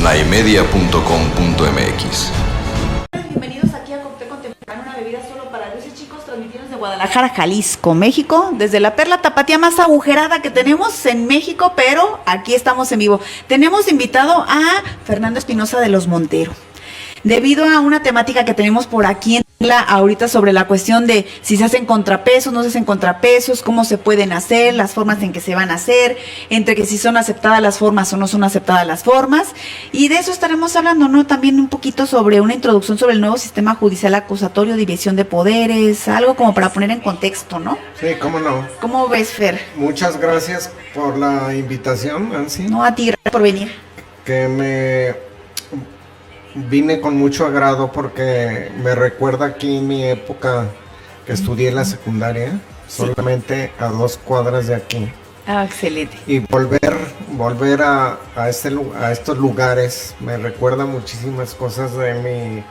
naimedia.com.mx. Bienvenidos aquí a Cóctel Contemporáneo, una bebida solo para dulces chicos, transmitidos de Guadalajara, Jalisco, México, desde la perla tapatía más agujerada que tenemos en México, pero aquí estamos en vivo. Tenemos invitado a Fernando Espinosa de los Montero. Debido a una temática que tenemos por aquí en la ahorita sobre la cuestión de si se hacen contrapesos, no se hacen contrapesos, cómo se pueden hacer, las formas en que se van a hacer, entre que si son aceptadas las formas o no son aceptadas las formas, y de eso estaremos hablando, ¿no? También un poquito sobre una introducción sobre el nuevo sistema judicial acusatorio, división de poderes, algo como para poner en contexto, ¿no? Sí, cómo no. ¿Cómo ves, Fer? Muchas gracias por la invitación, Nancy. No, a ti, gracias por venir. Que me vine con mucho agrado porque me recuerda aquí mi época que estudié en la secundaria, sí, solamente a 2 cuadras de aquí. Ah, excelente. Y volver a estos lugares me recuerda muchísimas cosas de mi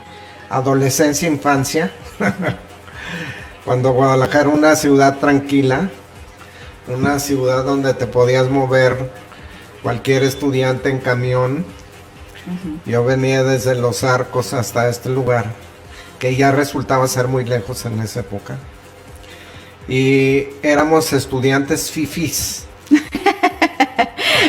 adolescencia e infancia. Cuando Guadalajara era una ciudad tranquila, una ciudad donde te podías mover cualquier estudiante en camión. Yo venía desde Los Arcos hasta este lugar, que ya resultaba ser muy lejos en esa época. Y éramos estudiantes fifís.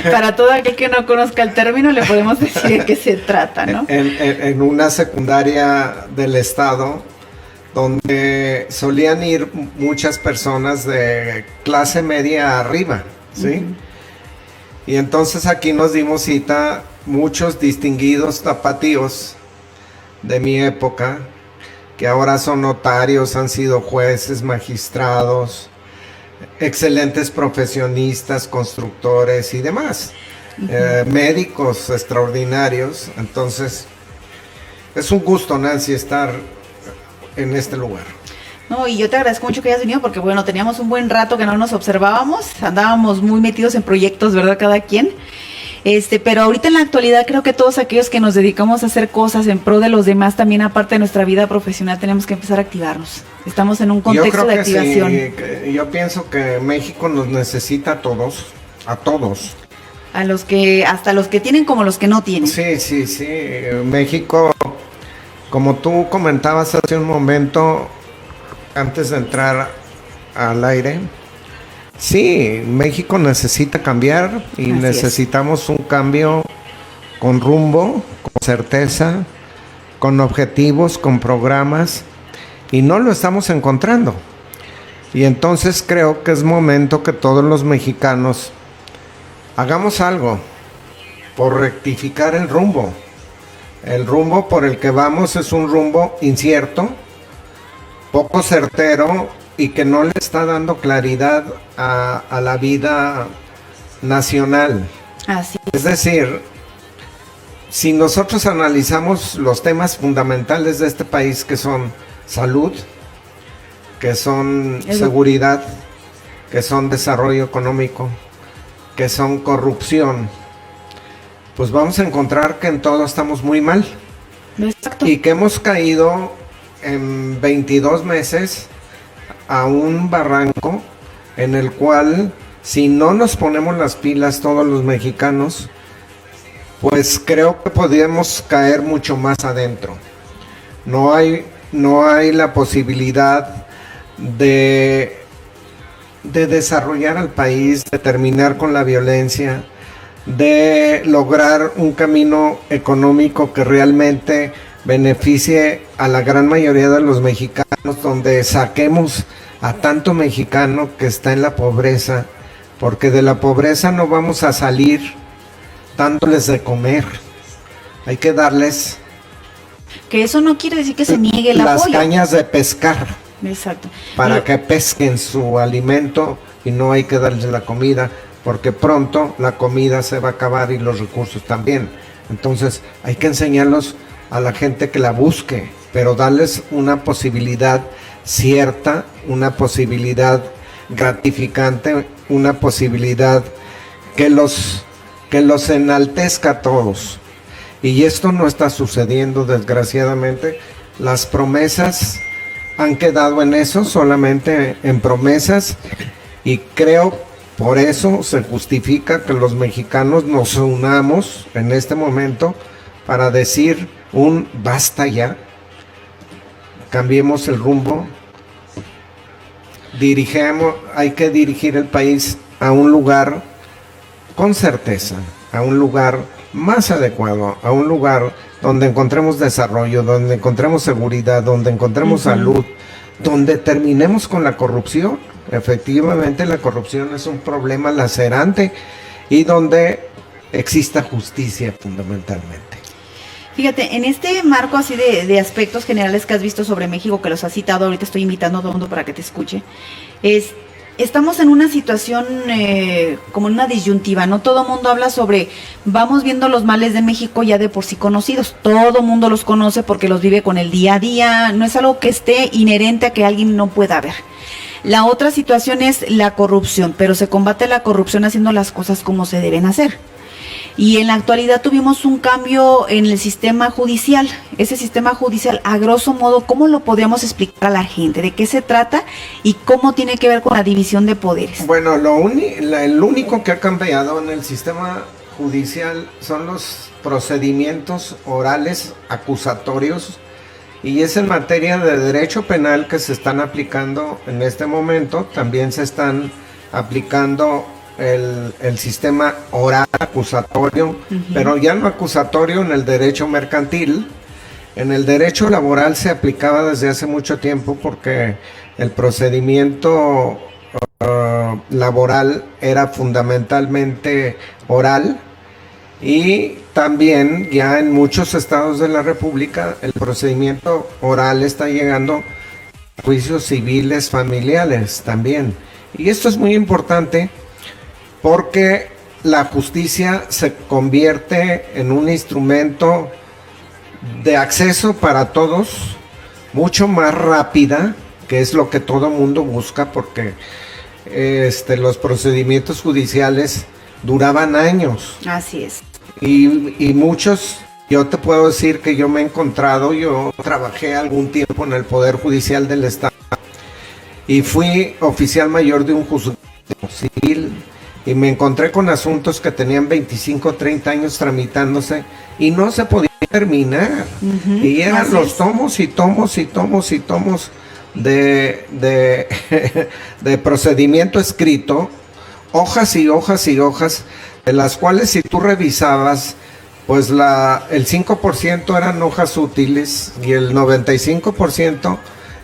Para todo aquel que no conozca el término, le podemos decir de qué se trata, ¿no? En una secundaria del estado, donde solían ir muchas personas de clase media arriba, ¿sí? Y entonces aquí nos dimos cita muchos distinguidos tapatíos de mi época, que ahora son notarios, han sido jueces, magistrados, excelentes profesionistas, constructores y demás, médicos extraordinarios. Entonces, es un gusto, Nancy, estar en este lugar. No, y yo te agradezco mucho que hayas venido porque, bueno, teníamos un buen rato que no nos observábamos, andábamos muy metidos en proyectos, ¿verdad? Cada quien. Pero ahorita en la actualidad creo que todos aquellos que nos dedicamos a hacer cosas en pro de los demás, también aparte de nuestra vida profesional, tenemos que empezar a activarnos. Estamos en un contexto de activación. Sí, yo pienso que México nos necesita a todos. A los que, hasta los que tienen como los que no tienen. Sí. México, como tú comentabas hace un momento, antes de entrar al aire, sí, México necesita cambiar y necesitamos un cambio con rumbo, con certeza, con objetivos, con programas, y no lo estamos encontrando. Y entonces creo que es momento que todos los mexicanos hagamos algo por rectificar el rumbo. El rumbo por el que vamos es un rumbo incierto, poco certero, y que no le está dando claridad a la vida nacional. Así es decir, si nosotros analizamos los temas fundamentales de este país, que son salud, que son seguridad, que son desarrollo económico, que son corrupción, pues vamos a encontrar que en todo estamos muy mal. Exacto. Y que hemos caído en 22 meses a un barranco en el cual, si no nos ponemos las pilas todos los mexicanos, pues creo que podríamos caer mucho más adentro. No hay la posibilidad de desarrollar al país, de terminar con la violencia, de lograr un camino económico que realmente beneficie a la gran mayoría de los mexicanos, donde saquemos a tanto mexicano que está en la pobreza, porque de la pobreza no vamos a salir dándoles de comer. Hay que darles, que eso no quiere decir que se niegue el las apoyo. cañas de pescar. Exacto. Para que pesquen su alimento, y no hay que darles la comida, porque pronto la comida se va a acabar y los recursos también. Entonces hay que enseñarlos a la gente que la busque, pero darles una posibilidad cierta, una posibilidad gratificante, una posibilidad que los enaltezca a todos. Y esto no está sucediendo, desgraciadamente. Las promesas han quedado en eso, solamente en promesas, y creo por eso se justifica que los mexicanos nos unamos en este momento para decir un basta ya, cambiemos el rumbo, hay que dirigir el país a un lugar con certeza, a un lugar más adecuado, a un lugar donde encontremos desarrollo, donde encontremos seguridad, donde encontremos salud, donde terminemos con la corrupción. Efectivamente, la corrupción es un problema lacerante y donde exista justicia fundamentalmente. Fíjate, en este marco así de aspectos generales que has visto sobre México, que los has citado, ahorita estoy invitando a todo el mundo para que te escuche, estamos en una situación como en una disyuntiva, ¿no? Todo el mundo habla sobre, vamos viendo los males de México ya de por sí conocidos, todo el mundo los conoce porque los vive con el día a día, no es algo que esté inherente a que alguien no pueda ver. La otra situación es la corrupción, pero se combate la corrupción haciendo las cosas como se deben hacer. Y en la actualidad tuvimos un cambio en el sistema judicial. Ese sistema judicial, a grosso modo, ¿cómo lo podríamos explicar a la gente? ¿De qué se trata y cómo tiene que ver con la división de poderes? Bueno, el único que ha cambiado en el sistema judicial son los procedimientos orales acusatorios, y es en materia de derecho penal que se están aplicando en este momento. También se están aplicando el sistema oral acusatorio, pero ya no acusatorio en el derecho mercantil. En el derecho laboral se aplicaba desde hace mucho tiempo porque el procedimiento laboral era fundamentalmente oral, y también ya en muchos estados de la República el procedimiento oral está llegando a juicios civiles familiares también. Y esto es muy importante porque la justicia se convierte en un instrumento de acceso para todos, mucho más rápida, que es lo que todo mundo busca, porque los procedimientos judiciales duraban años. Así es. Y muchos, yo te puedo decir que yo me he encontrado, yo trabajé algún tiempo en el Poder Judicial del Estado y fui oficial mayor de un juzgado civil, y me encontré con asuntos que tenían 25, 30 años tramitándose y no se podían terminar. Y eran los tomos y tomos y tomos y tomos de procedimiento escrito, hojas y hojas y hojas, de las cuales si tú revisabas, pues el 5% eran hojas útiles y el 95%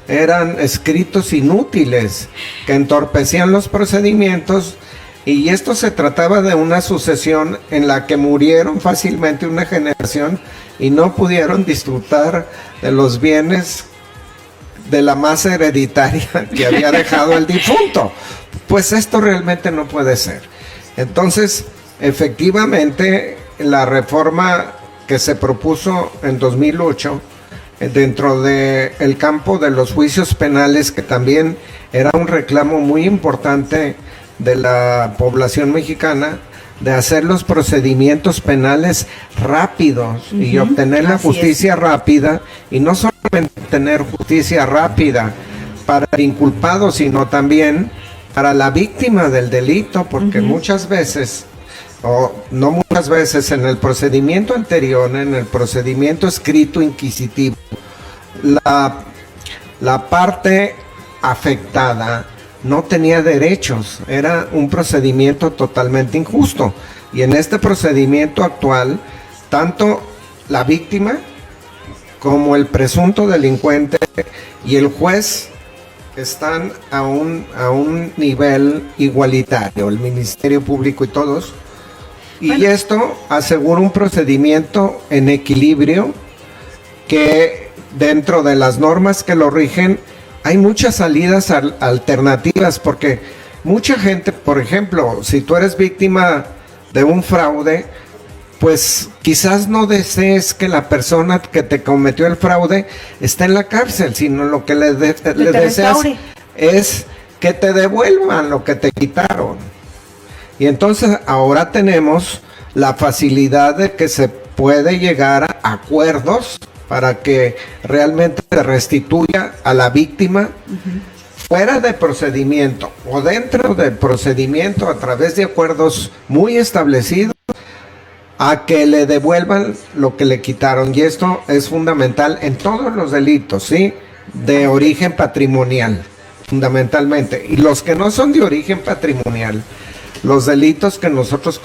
eran escritos inútiles que entorpecían los procedimientos. Y esto se trataba de una sucesión en la que murieron fácilmente una generación y no pudieron disfrutar de los bienes de la masa hereditaria que había dejado el difunto. Pues esto realmente no puede ser. Entonces, efectivamente, la reforma que se propuso en 2008, dentro del campo de los juicios penales, que también era un reclamo muy importante de la población mexicana, de hacer los procedimientos penales rápidos y obtener la justicia rápida, y no solamente tener justicia rápida para el inculpado, sino también para la víctima del delito, porque muchas veces, o no muchas veces, en el procedimiento anterior, en el procedimiento escrito inquisitivo, la parte afectada no tenía derechos, era un procedimiento totalmente injusto. Y en este procedimiento actual, tanto la víctima como el presunto delincuente y el juez están a un nivel igualitario, el Ministerio Público y todos. Y esto asegura un procedimiento en equilibrio, que dentro de las normas que lo rigen hay muchas salidas alternativas, porque mucha gente, por ejemplo, si tú eres víctima de un fraude, pues quizás no desees que la persona que te cometió el fraude esté en la cárcel, sino lo que le deseas es que te devuelvan lo que te quitaron. Y entonces ahora tenemos la facilidad de que se puede llegar a acuerdos para que realmente se restituya a la víctima fuera de procedimiento o dentro del procedimiento, a través de acuerdos muy establecidos, a que le devuelvan lo que le quitaron. Y esto es fundamental en todos los delitos, ¿sí? De origen patrimonial, fundamentalmente. Y los que no son de origen patrimonial, los delitos que nosotros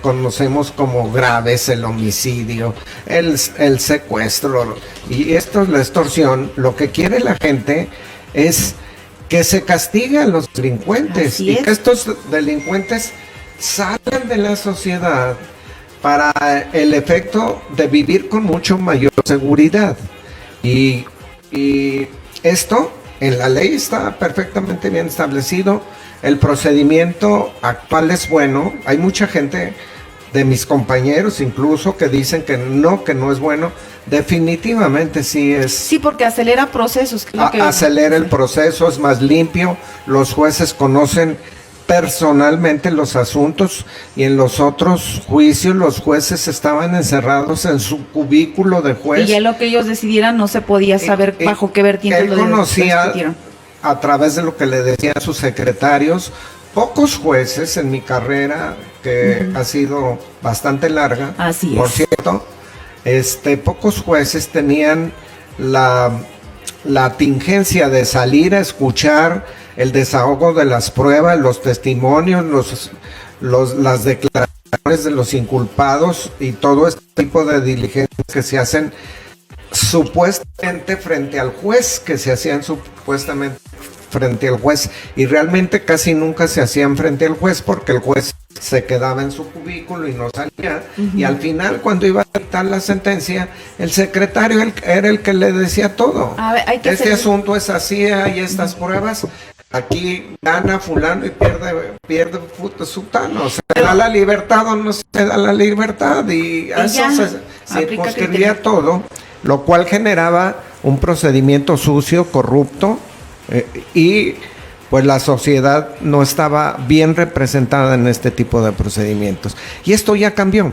conocemos como graves, el homicidio, el secuestro y esto es la extorsión, lo que quiere la gente es que se castigue a los delincuentes y que estos delincuentes salgan de la sociedad para el efecto de vivir con mucho mayor seguridad. Y esto en la ley está perfectamente bien establecido. El procedimiento actual es bueno. Hay mucha gente de mis compañeros incluso que dicen que no es bueno. Definitivamente sí es. Sí, porque acelera procesos. Acelera el proceso, es más limpio. Los jueces conocen personalmente los asuntos y en los otros juicios los jueces estaban encerrados en su cubículo de juez. Y ya lo que ellos decidieran no se podía saber bajo qué vertiente lo conocía a través de lo que le decían sus secretarios. Pocos jueces en mi carrera, que ha sido bastante larga, por cierto, pocos jueces tenían la tingencia de salir a escuchar el desahogo de las pruebas, los testimonios, las declaraciones de los inculpados y todo este tipo de diligencias que se hacen supuestamente frente al juez, y realmente casi nunca se hacían frente al juez porque el juez se quedaba en su cubículo y no salía, y al final cuando iba a dictar la sentencia el secretario era el que le decía todo. A ver, este asunto es así, hay estas pruebas, aquí gana fulano y pierde sutano, se da la libertad o no se da la libertad, y eso se circunscribía todo, lo cual generaba un procedimiento sucio, corrupto, y pues la sociedad no estaba bien representada en este tipo de procedimientos. Y esto ya cambió.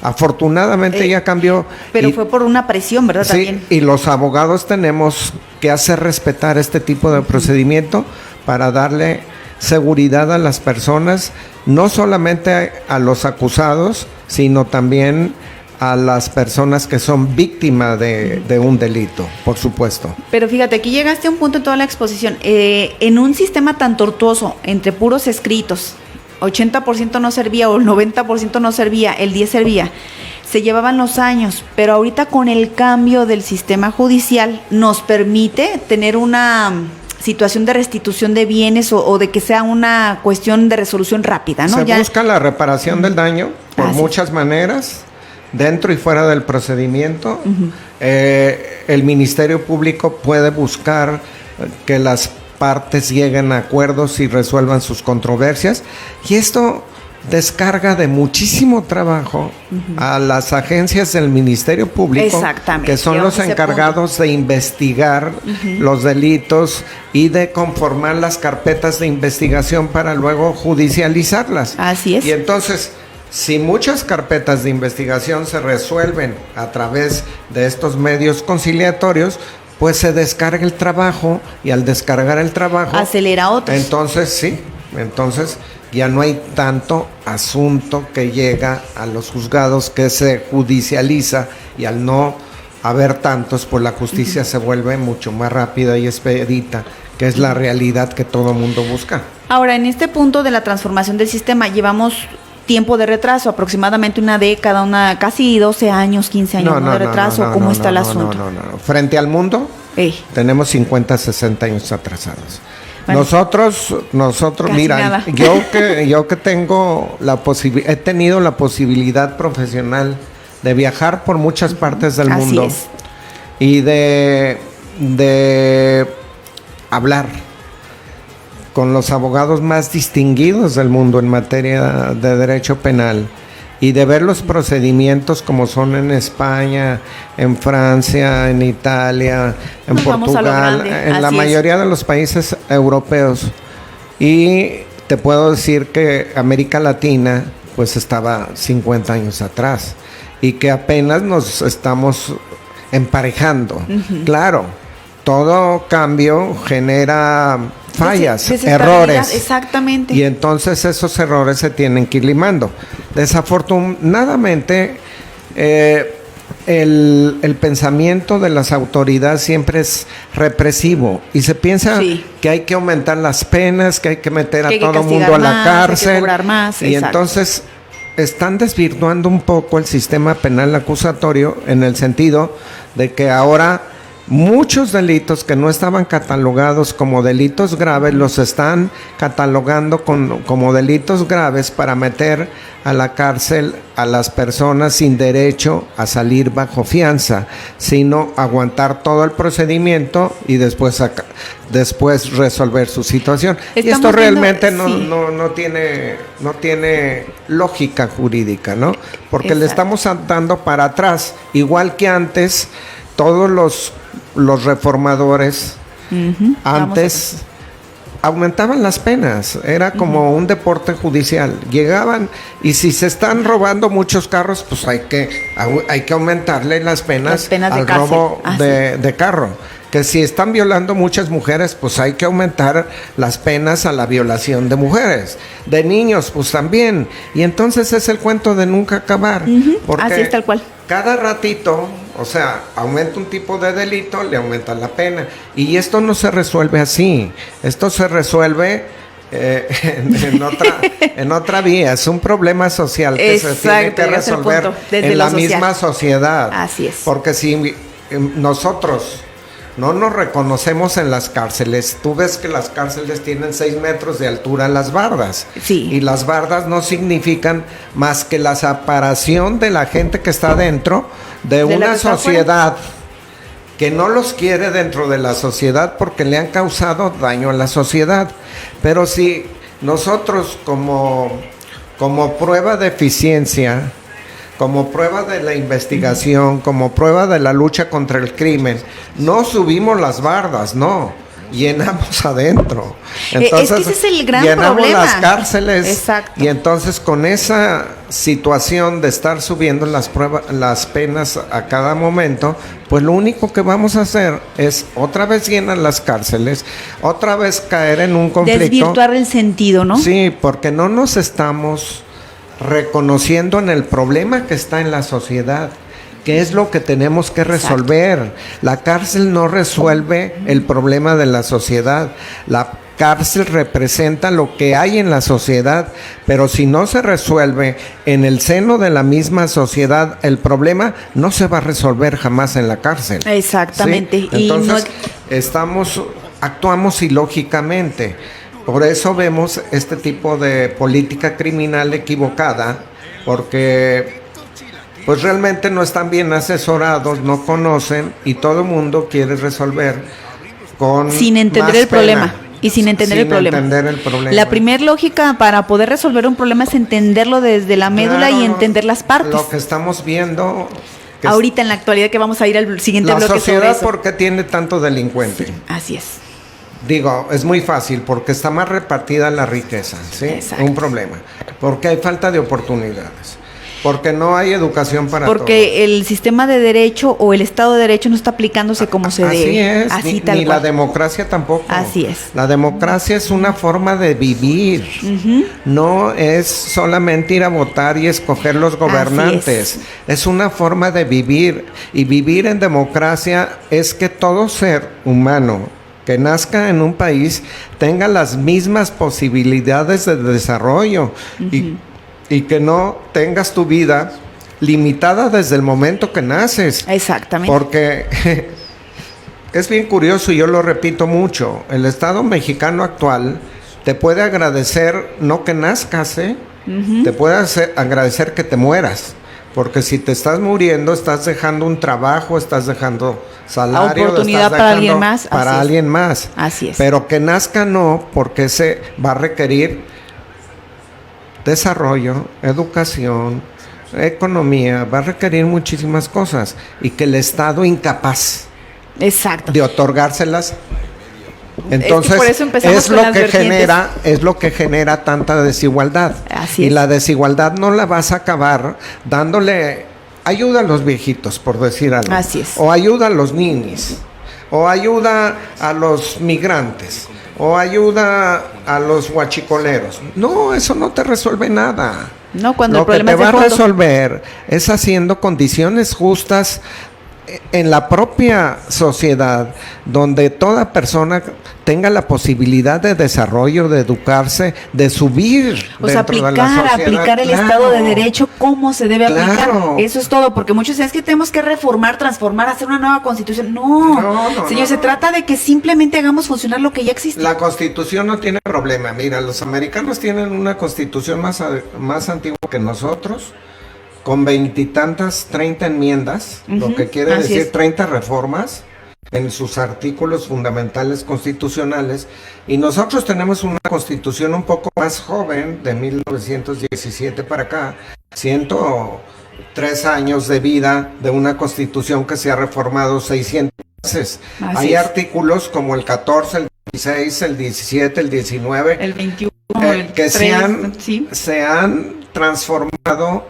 Afortunadamente ya cambió. Pero fue por una presión, ¿verdad? Sí, también. Y los abogados tenemos que hacer respetar este tipo de procedimiento para darle seguridad a las personas, no solamente a los acusados, sino también a las personas que son víctimas de un delito, por supuesto. Pero fíjate, aquí llegaste a un punto en toda la exposición. En un sistema tan tortuoso, entre puros escritos, 80% no servía o el 90% no servía, el 10% servía, se llevaban los años, pero ahorita con el cambio del sistema judicial nos permite tener una situación de restitución de bienes o de que sea una cuestión de resolución rápida, ¿no? Se busca la reparación del daño por muchas maneras, dentro y fuera del procedimiento. El Ministerio Público puede buscar que las partes lleguen a acuerdos y resuelvan sus controversias, y esto descarga de muchísimo trabajo a las agencias del Ministerio Público, que son los encargados de investigar los delitos y de conformar las carpetas de investigación para luego judicializarlas. Así es. Y entonces, si muchas carpetas de investigación se resuelven a través de estos medios conciliatorios, pues se descarga el trabajo, y al descargar el trabajo acelera otros. Entonces ya no hay tanto asunto que llega a los juzgados, que se judicializa, y al no haber tantos, pues la justicia se vuelve mucho más rápida y expedita, que es la realidad que todo mundo busca. Ahora, en este punto de la transformación del sistema, llevamos tiempo de retraso, aproximadamente una década, casi 12 años, 15 años de retraso. ¿Cómo está el asunto? No. Frente al mundo, tenemos 50, 60 años atrasados. Bueno, nosotros, mira, yo que tengo he tenido la posibilidad profesional de viajar por muchas partes del mundo y de hablar con los abogados más distinguidos del mundo en materia de derecho penal, y de ver los procedimientos como son en España, en Francia, en Italia, en Portugal, en la mayoría de los países europeos. Y te puedo decir que América Latina pues estaba 50 años atrás, y que apenas nos estamos emparejando. Claro, todo cambio genera fallas, errores. Exactamente. Y entonces esos errores se tienen que ir limando. Desafortunadamente, el pensamiento de las autoridades siempre es represivo y se piensa que hay que aumentar las penas, que hay que meter a todo el mundo a la cárcel, hay que cobrar más, y entonces están desvirtuando un poco el sistema penal acusatorio en el sentido de que ahora muchos delitos que no estaban catalogados como delitos graves los están catalogando como delitos graves para meter a la cárcel a las personas sin derecho a salir bajo fianza, sino aguantar todo el procedimiento y después resolver su situación. Y esto realmente no tiene lógica jurídica, ¿no? Porque le estamos dando para atrás, igual que antes. Todos los reformadores antes aumentaban las penas, era como un deporte judicial. Llegaban y si se están robando muchos carros, pues hay que aumentarle las penas al robo de carro. Que si están violando muchas mujeres, pues hay que aumentar las penas a la violación de mujeres. De niños, pues también. Y entonces es el cuento de nunca acabar. Porque así es, tal cual. Cada ratito, o sea, aumenta un tipo de delito, le aumenta la pena. Y esto no se resuelve así. Esto se resuelve en otra vía. Es un problema social que se tiene que resolver en la misma sociedad. Así es. Porque si nosotros no nos reconocemos en las cárceles, tú ves que las cárceles tienen 6 metros de altura las bardas. Sí. Y las bardas no significan más que la separación de la gente que está dentro de una sociedad que no los quiere dentro de la sociedad porque le han causado daño a la sociedad. Pero si nosotros como prueba de eficiencia, como prueba de la investigación, como prueba de la lucha contra el crimen, no subimos las bardas, no, llenamos adentro. Entonces, es que ese es el gran llenamos problema. Las cárceles. Exacto. Y entonces con esa situación de estar subiendo las penas a cada momento, pues lo único que vamos a hacer es otra vez llenar las cárceles, otra vez caer en un conflicto. Desvirtuar el sentido, ¿no? Sí, porque no nos estamos reconociendo en el problema que está en la sociedad, que es lo que tenemos que resolver. Exacto. La cárcel no resuelve el problema de la sociedad. La cárcel representa lo que hay en la sociedad, pero si no se resuelve en el seno de la misma sociedad, el problema no se va a resolver jamás en la cárcel. Exactamente. ¿Sí? Entonces, actuamos ilógicamente. Por eso vemos este tipo de política criminal equivocada, porque pues realmente no están bien asesorados, no conocen y todo el mundo quiere resolver sin entender el problema. Y sin entender el problema. La primera lógica para poder resolver un problema es entenderlo desde la médula y entender las partes. Lo que estamos viendo ahorita en la actualidad, que vamos a ir al siguiente bloque. La sociedad, ¿por qué tiene tanto delincuente? Sí, así es. Digo, es muy fácil, porque está más repartida la riqueza, ¿sí? Exacto. Un problema. Porque hay falta de oportunidades. Porque no hay educación para todos. Porque el sistema de derecho o el Estado de Derecho no está aplicándose como se debe. Así es, ni la democracia tampoco. Así es. La democracia es una forma de vivir. No es solamente ir a votar y escoger los gobernantes. Es una forma de vivir. Y vivir en democracia es que todo ser humano que nazca en un país tenga las mismas posibilidades de desarrollo y que no tengas tu vida limitada desde el momento que naces. Exactamente. Porque es bien curioso y yo lo repito mucho, el Estado mexicano actual te puede agradecer no que nazcas, te puede agradecer que te mueras. Porque si te estás muriendo, estás dejando un trabajo, estás dejando salario, oportunidad estás para alguien más. Para alguien más. Así es. Pero que nazca no, porque se va a requerir desarrollo, educación, economía, va a requerir muchísimas cosas. Y que el Estado incapaz de otorgárselas. Entonces, por eso es lo que genera tanta desigualdad. Así y es. la desigualdad no la vas a acabar dándole ayuda a los viejitos, por decir algo. Así es. O ayuda a los niños, o ayuda a los migrantes, o ayuda a los huachicoleros. No, eso no te resuelve nada. No, cuando lo el problema que es te de va a fondo. resolver es haciendo condiciones justas en la propia sociedad, donde toda persona tenga la posibilidad de desarrollo, de educarse, de subir. O sea, dentro de la sociedad. aplicar el Claro. Estado de Derecho como se debe Claro. aplicar. Eso es todo, porque muchos dicen es que tenemos que reformar, transformar, hacer una nueva constitución. No, No, señor, no, se no. trata de que simplemente hagamos funcionar lo que ya existe. La constitución no tiene problema. Mira, los americanos tienen una constitución más antigua que nosotros, con 20 y tantas, 30 enmiendas, lo que quiere así decir es. 30 reformas en sus artículos fundamentales constitucionales. Y nosotros tenemos una constitución un poco más joven, de 1917 para acá, 103 años de vida de una constitución que se ha reformado 600 veces. Así Hay es. artículos como el 14, el 16, el 17, el 19, El 21, el que 3, sí. se han transformado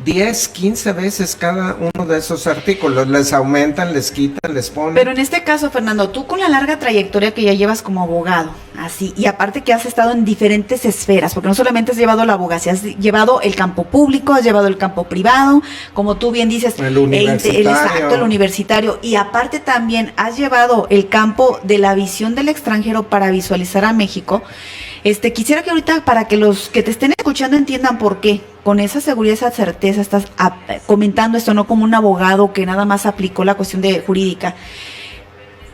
10, 15 veces cada uno de esos artículos. Les aumentan, les quitan, les ponen. Pero en este caso, Fernando, tú con la larga trayectoria que ya llevas como abogado, así, y aparte que has estado en diferentes esferas, porque no solamente has llevado la abogacía, has llevado el campo público, has llevado el campo privado, como tú bien dices, El universitario. exacto, el universitario, y aparte también has llevado el campo de la visión del extranjero para visualizar a México. Quisiera que ahorita, para que los que te estén escuchando entiendan por qué, con esa seguridad, esa certeza, estás comentando esto, no como un abogado que nada más aplicó la cuestión de jurídica.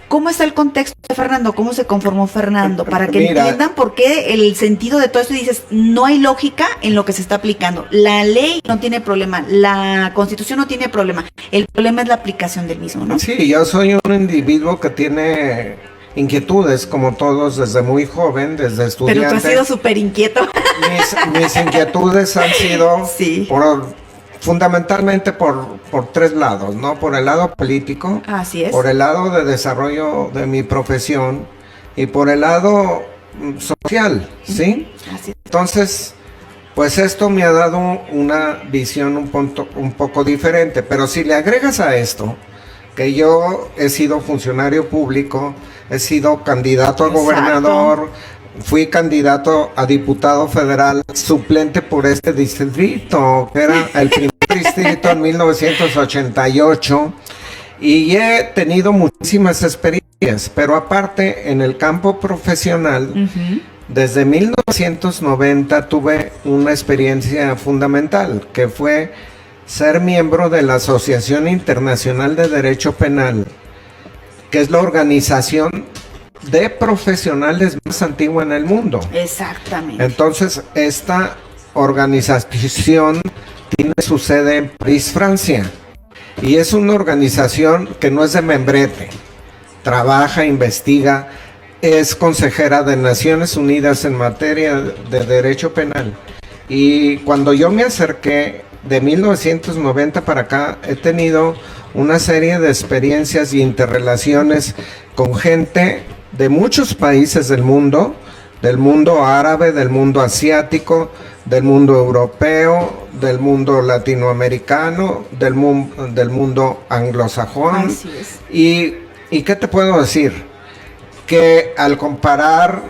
¿Cómo está el contexto de Fernando? ¿Cómo se conformó Fernando? Para que Mira, entiendan por qué el sentido de todo esto. Y dices, no hay lógica en lo que se está aplicando. La ley no tiene problema, la Constitución no tiene problema. El problema es la aplicación del mismo, ¿no? Sí, yo soy un individuo que tiene inquietudes, como todos, desde muy joven, desde estudiante. Pero tú has sido súper inquieto. Mis inquietudes han sido Sí. fundamentalmente por 3 lados, ¿no? Por el lado político, Así es. por el lado de desarrollo de mi profesión y por el lado social, ¿sí? Así es. Entonces, pues esto me ha dado una visión un poco diferente, pero si le agregas a esto que yo he sido funcionario público, he sido candidato a Exacto. gobernador, fui candidato a diputado federal suplente por este distrito, que era el primer distrito en 1988, y he tenido muchísimas experiencias, pero aparte en el campo profesional, desde 1990 tuve una experiencia fundamental, que fue ser miembro de la Asociación Internacional de Derecho Penal, que es la organización de profesionales más antigua en el mundo. Exactamente. Entonces, esta organización tiene su sede en París, Francia, y es una organización que no es de membrete, trabaja, investiga, es consejera de Naciones Unidas en materia de derecho penal. Y cuando yo me acerqué de 1990 para acá, he tenido una serie de experiencias y interrelaciones con gente de muchos países del mundo árabe, del mundo asiático, del mundo europeo, del mundo latinoamericano, del mundo anglosajón. Así es. ¿Y qué te puedo decir? Que al comparar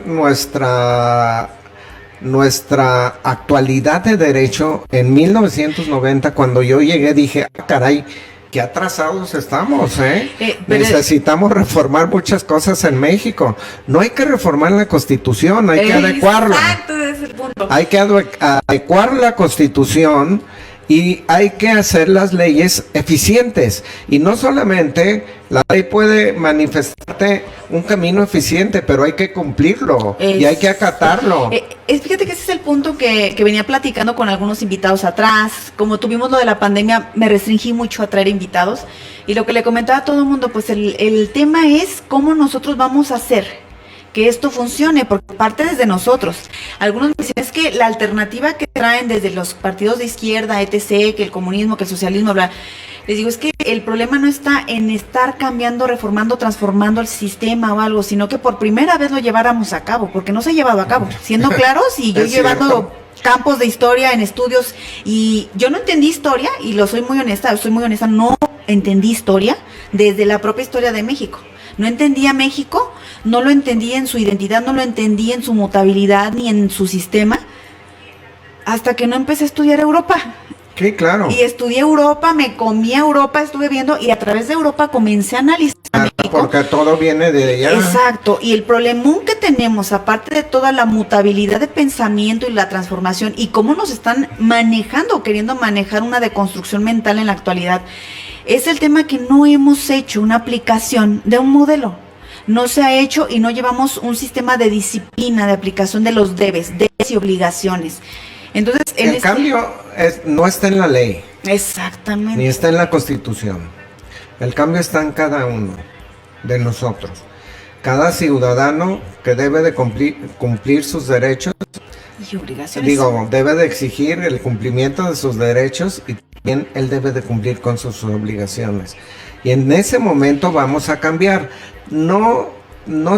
nuestra actualidad de derecho en 1990, cuando yo llegué, dije, ah, caray, qué atrasados estamos, ¿eh? Necesitamos reformar muchas cosas en México. No hay que reformar la Constitución, hay que adecuarla. Exacto, ese es el punto. Hay que adecuar la Constitución y hay que hacer las leyes eficientes. Y no solamente la ley puede manifestarte un camino eficiente, pero hay que cumplirlo y hay que acatarlo. Fíjate que ese es el punto que venía platicando con algunos invitados atrás. Como tuvimos lo de la pandemia, me restringí mucho a traer invitados. Y lo que le comentaba a todo el mundo, pues el tema es cómo nosotros vamos a hacer que esto funcione, porque parte desde nosotros. Algunos me dicen, es que la alternativa que traen desde los partidos de izquierda, etc., que el comunismo, que el socialismo, bla, les digo, es que el problema no está en estar cambiando, reformando, transformando el sistema o algo, sino que por primera vez lo lleváramos a cabo, porque no se ha llevado a cabo. Siendo claros, y yo llevando campos de historia en estudios, y yo no entendí historia, y soy muy honesta, no entendí historia desde la propia historia de México. No entendía México, no lo entendí en su identidad, no lo entendí en su mutabilidad ni en su sistema, hasta que no empecé a estudiar Europa. Sí, claro. Y estudié Europa, me comí a Europa, estuve viendo y a través de Europa comencé a analizar México. Porque todo viene de allá. Exacto, y el problemón que tenemos, aparte de toda la mutabilidad de pensamiento y la transformación y cómo nos están manejando, queriendo manejar una deconstrucción mental en la actualidad, es el tema que no hemos hecho una aplicación de un modelo. No se ha hecho y no llevamos un sistema de disciplina, de aplicación de los debes y obligaciones. Entonces, el cambio no está en la ley. Exactamente. Ni está en la Constitución. El cambio está en cada uno de nosotros. Cada ciudadano que debe de cumplir sus derechos. Y obligaciones. Debe de exigir el cumplimiento de sus derechos y también él debe de cumplir con sus obligaciones. Y en ese momento vamos a cambiar. No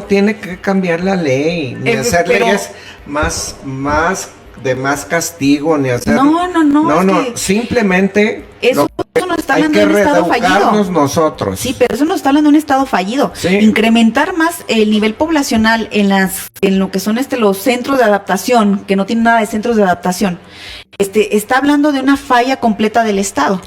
tiene que cambiar la ley, ni hacer leyes más de más castigo, ni hacer... No, simplemente eso nos está hay hablando que de un estado fallido. Nosotros. Sí, pero eso nos está hablando de un estado fallido. Sí. Incrementar más el nivel poblacional en lo que son los centros de adaptación, que no tienen nada de centros de adaptación. Está hablando de una falla completa del Estado,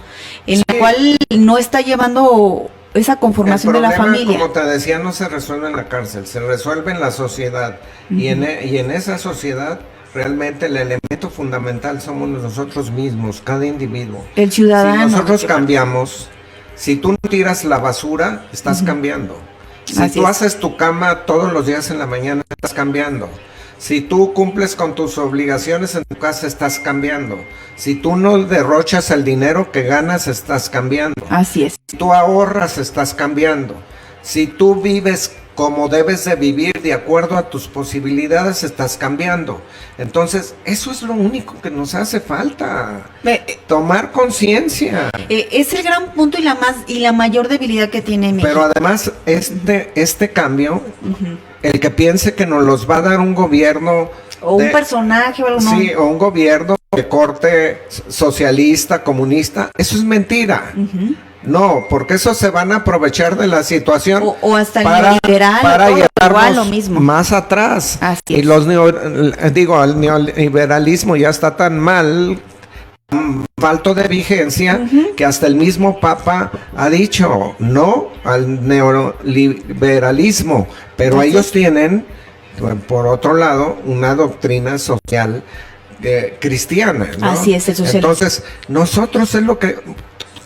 en la cual no está llevando esa conformación de la familia. Como te decía, no se resuelve en la cárcel, se resuelve en la sociedad. Uh-huh. Y en esa sociedad realmente el elemento fundamental somos nosotros mismos, cada individuo. El ciudadano. Si nosotros cambiamos, si tú no tiras la basura, estás cambiando. Si tú haces tu cama todos los días en la mañana, estás cambiando. Si tú cumples con tus obligaciones en tu casa, estás cambiando. Si tú no derrochas el dinero que ganas, estás cambiando. Así es. Si tú ahorras, estás cambiando. Si tú vives como debes de vivir de acuerdo a tus posibilidades, estás cambiando. Entonces, eso es lo único que nos hace falta. Tomar conciencia. Es el gran punto y la mayor debilidad que tiene México. Pero además, este cambio, el que piense que nos los va a dar un gobierno... O un personaje o algo. Sí, o un gobierno de corte socialista, comunista, eso es mentira. No, porque eso se van a aprovechar de la situación o hasta el neoliberal para llevarnos lo mismo. Más atrás. Así y es. El neoliberalismo ya está tan mal, falto de vigencia, que hasta el mismo Papa ha dicho no al neoliberalismo, pero ellos tienen, por otro lado, una doctrina social cristiana, ¿no? Así es, el socialismo. Entonces, nosotros es lo que...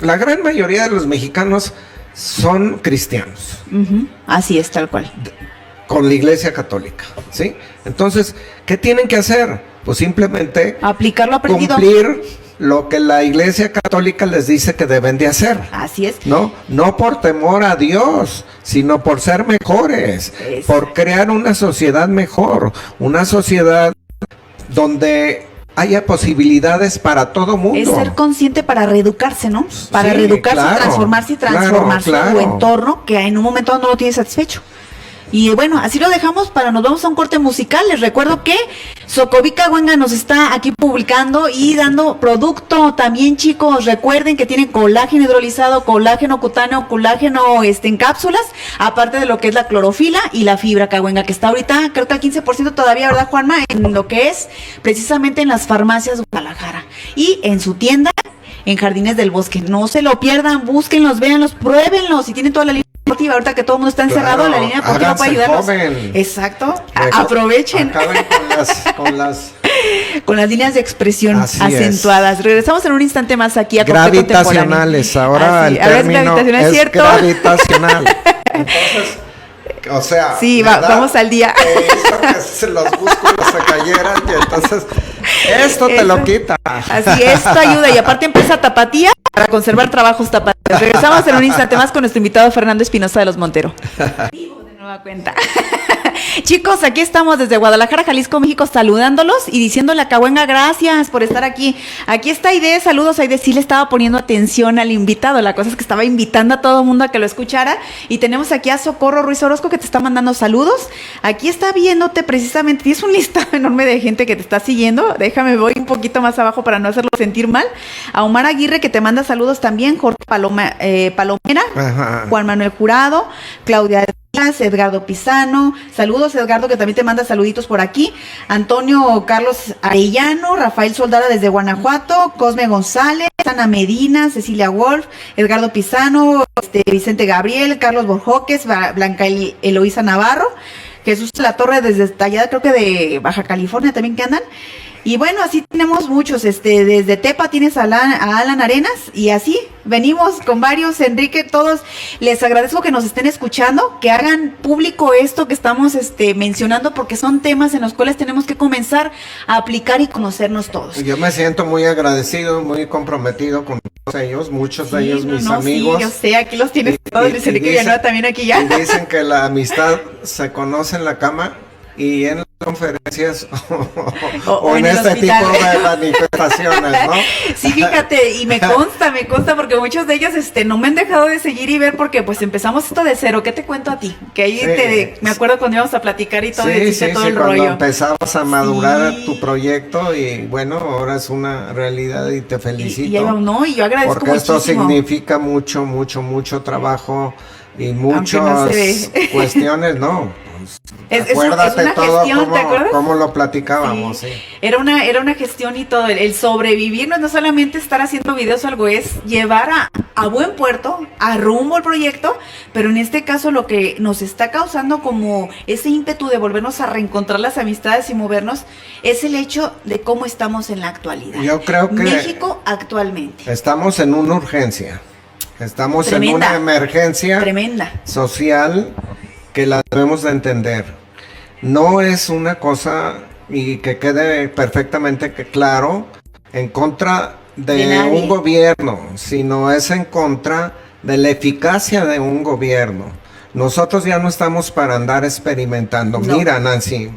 La gran mayoría de los mexicanos son cristianos. Así es, tal cual. Con la Iglesia Católica, ¿sí? Entonces, ¿qué tienen que hacer? Pues simplemente aplicar lo aprendido. Cumplir lo que la Iglesia Católica les dice que deben de hacer. Así es. No por temor a Dios, sino por ser mejores, por crear una sociedad mejor, una sociedad donde haya posibilidades para todo mundo. Es ser consciente para reeducarse, ¿no? Para reeducarse, transformarse y transformar su entorno, que en un momento no lo tiene satisfecho. Y bueno, así lo dejamos nos vamos a un corte musical. Les recuerdo que Socovica Huenga nos está aquí publicando y dando producto también, chicos. Recuerden que tienen colágeno hidrolizado, colágeno cutáneo, colágeno en cápsulas, aparte de lo que es la clorofila y la fibra Cahuenga, que está ahorita, creo que al 15% todavía, ¿verdad, Juanma? En lo que es precisamente en las farmacias de Guadalajara y en su tienda en Jardines del Bosque. No se lo pierdan, búsquenlos, véanlos, pruébenlos y tienen toda la línea deportiva. Ahorita que todo el mundo está encerrado, la línea deportiva puede ayudarlos. Joven. Exacto. Aprovechen. Acaben con las líneas de expresión así acentuadas. Regresamos en un instante más aquí a Gravitacionales. Ahora el término es cierto. Gravitacional. Entonces, o sea, sí, vamos al día. Esto que los músculos se cayeran y entonces esto te lo quita. Así es, esto ayuda. Y aparte empieza Tapatía para conservar trabajos tapatíos. Regresamos en un instante más con nuestro invitado Fernando Espinosa de los Montero. Vivo de nueva cuenta. Chicos, aquí estamos desde Guadalajara, Jalisco, México, saludándolos y diciéndole a Cahuenga gracias por estar aquí. Aquí está Aide, saludos Aide, sí le estaba poniendo atención al invitado, la cosa es que estaba invitando a todo el mundo a que lo escuchara y tenemos aquí a Socorro Ruiz Orozco que te está mandando saludos. Aquí está viéndote precisamente, tienes un listado enorme de gente que te está siguiendo, déjame voy un poquito más abajo para no hacerlo sentir mal. A Omar Aguirre que te manda saludos también, Jorge Palomera, Ajá. Juan Manuel Jurado, Claudia Edgardo Pisano, saludos Edgardo, que también te manda saluditos por aquí, Antonio Carlos Arellano, Rafael Soldada desde Guanajuato, Cosme González, Ana Medina, Cecilia Wolf, Edgardo Pisano, Vicente Gabriel, Carlos Borjoques, Blanca Eloísa Navarro, Jesús La Torre desde allá, creo que de Baja California también que andan. Y bueno, así tenemos muchos, desde Tepa tienes a Alan Arenas, y así venimos con varios, Enrique, todos. Les agradezco que nos estén escuchando, que hagan público esto que estamos mencionando, porque son temas en los cuales tenemos que comenzar a aplicar y conocernos todos. Yo me siento muy agradecido, muy comprometido con todos ellos, muchos de ellos mis amigos. Sí, yo sé, aquí los tienes todos, Luis Enrique Villanueva también aquí ya. Y dicen que la amistad se conoce en la cama y en las conferencias o en este hospital. tipo de manifestaciones, ¿no? Sí, fíjate, y me consta porque muchos de ellos no me han dejado de seguir y ver, porque pues empezamos esto de cero. ¿Qué te cuento a ti? Que ahí Sí. Me acuerdo cuando íbamos a platicar y todo, y todo el cuando rollo. empezabas a madurar Sí. tu proyecto, y bueno, ahora es una realidad y te felicito. Y yo agradezco porque esto muchísimo. significa mucho trabajo y no muchas se ve. cuestiones, ¿no? Pues, Es acuérdate una todo gestión, ¿te acuerdas? cómo lo platicábamos, sí. Era una gestión y todo, el sobrevivir no solamente estar haciendo videos o algo, es llevar a buen puerto, a rumbo el proyecto, pero en este caso lo que nos está causando como ese ímpetu de volvernos a reencontrar las amistades y movernos, es el hecho de cómo estamos en la actualidad. Yo creo que México actualmente. estamos en una urgencia, estamos Tremenda. en una emergencia Tremenda. social que la debemos de entender. No es una cosa, y que quede perfectamente claro, en contra De de nadie. un gobierno, sino es en contra de la eficacia de un gobierno. Nosotros ya no estamos para andar experimentando. No. Mira, Nancy,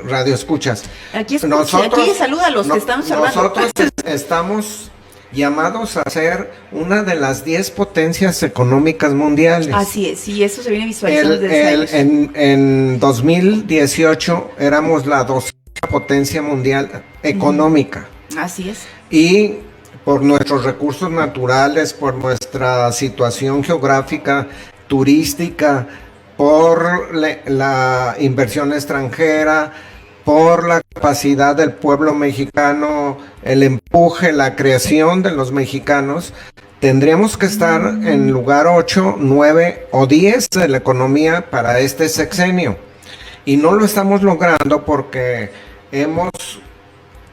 radio escuchas. Aquí saluda a los que estamos hablando. Nosotros estamos llamados a ser una de las 10 potencias económicas mundiales. Así es, y eso se viene visualizando desde años. En 2018 éramos la 12ª potencia mundial económica. Así es. Y por nuestros recursos naturales, por nuestra situación geográfica, turística, por la inversión extranjera, por la capacidad del pueblo mexicano, el empuje, la creación de los mexicanos, tendríamos que estar en lugar 8, 9 o 10 de la economía para este sexenio. Y no lo estamos logrando porque hemos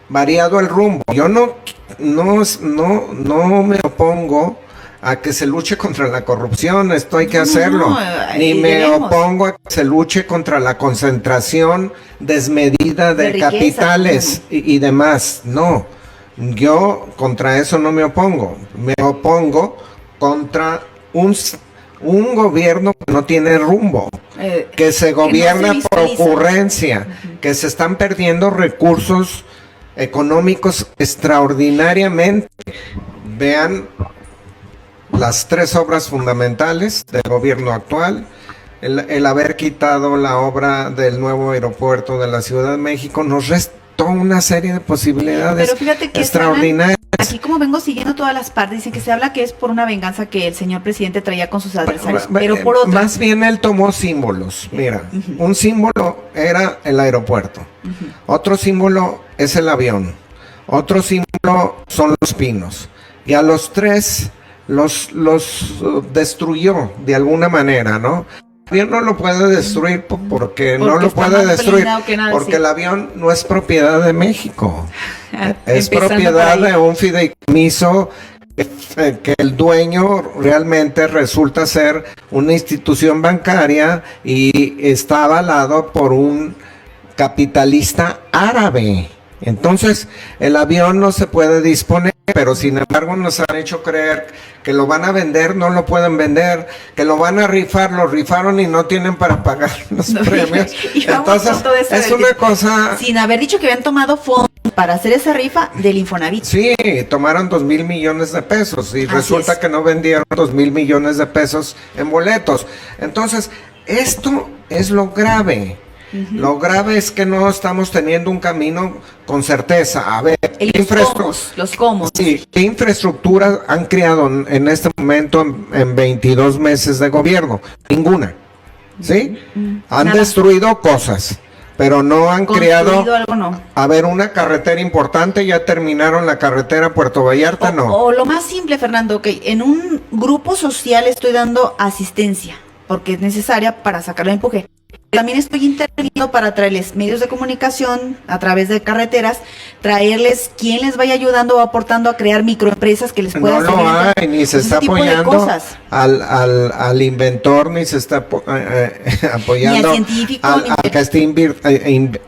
variado el rumbo. Yo no me opongo a que se luche contra la corrupción, esto hay que hacerlo. Ni me opongo a que se luche contra la concentración desmedida de capitales y demás. No, yo contra eso no me opongo. Me opongo contra un gobierno que no tiene rumbo, que se gobierna por ocurrencia, que se están perdiendo recursos económicos extraordinariamente. Vean las 3 obras fundamentales del gobierno actual, el haber quitado la obra del nuevo aeropuerto de la Ciudad de México, nos restó una serie de posibilidades. Pero fíjate que extraordinarias. Aquí como vengo siguiendo todas las partes, dicen que se habla que es por una venganza que el señor presidente traía con sus adversarios, pero por otra. Más bien él tomó símbolos. Mira, un símbolo era el aeropuerto, otro símbolo es el avión, otro símbolo son los pinos, y a los 3 los destruyó de alguna manera, ¿no? El avión no lo puede destruir porque no lo puede destruir, porque el avión no es propiedad de México, es propiedad de un fideicomiso que el dueño realmente resulta ser una institución bancaria y está avalado por un capitalista árabe. Entonces, el avión no se puede disponer, pero sin embargo nos han hecho creer que lo van a vender, no lo pueden vender, que lo van a rifar, lo rifaron y no tienen para pagar los premios. Entonces, es una cosa... Sin haber dicho que habían tomado fondos para hacer esa rifa del Infonavit. Sí, tomaron 2,000 millones de pesos y resulta que no vendieron 2,000 millones de pesos en boletos. Entonces, esto es lo grave. Lo grave es que no estamos teniendo un camino con certeza. A ver, los cómo. Sí, ¿qué infraestructura han creado en este momento en 22 meses de gobierno? Ninguna. ¿sí? Han Nada. destruido cosas, pero no han creado... Construido algo, no. A ver, una carretera importante, ya terminaron la carretera Puerto Vallarta, no. O lo más simple, Fernando, que en un grupo social estoy dando asistencia, porque es necesaria para sacar el empuje. También estoy interviniendo para traerles medios de comunicación a través de carreteras, traerles quien les vaya ayudando o aportando a crear microempresas que les pueda No lo servir. hay, ni se Ese está tipo de apoyando cosas. al inventor, ni se está apoyando Ni al científico, al ni- que esté invirtiendo,